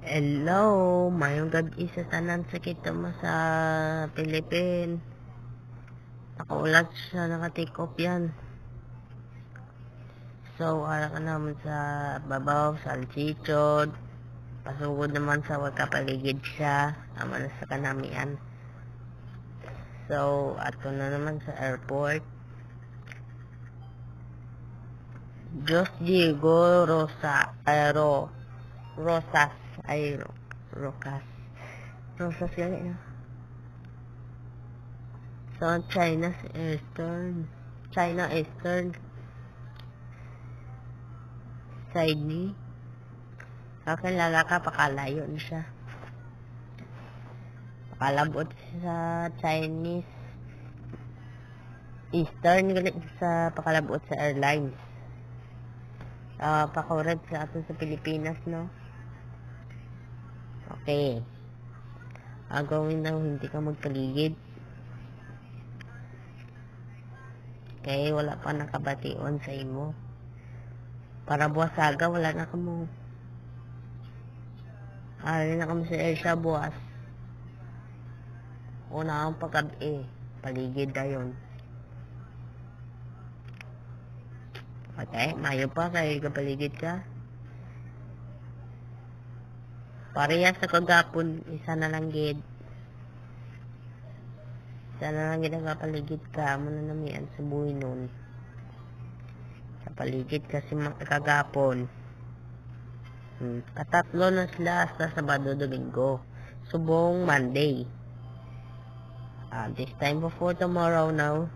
Hello, mayong gabi sa tanan sa kita mo sa Philippines. Nakaulat siya, naka-take off yan. So, ara ka naman sa babaw, sa Alchichod. Pasugod naman sa wagkapaligid siya. Ama na sa kanamian. So, ato na naman sa airport. Diyos Diego Rosas gani na. So, China Eastern Sydney. Akin lalaka pakalayo na siya. Pakalabot sa Chinese Eastern galit sa pakalabot sa airlines. Pakorek sa ato sa Pilipinas, no? Okay. Agawin na hindi ka magpaligid. Kaya wala pa nakabation sa imo. Para buwasaga, wala na ka mo. Ari na kami sa Asia buwas. Una ang pagkabi. Paligid na yun. Okay, mayo pa kay kapaligid ka. Parehas sa kagapon, isa na lang gid. Isa na lang gid ang kapaligid ka. Muna namian sa buhay nun. Sa paligid kasi kagapon. Katatlo na sila sa Sabado, Domingo. Subong Monday. This time before tomorrow now.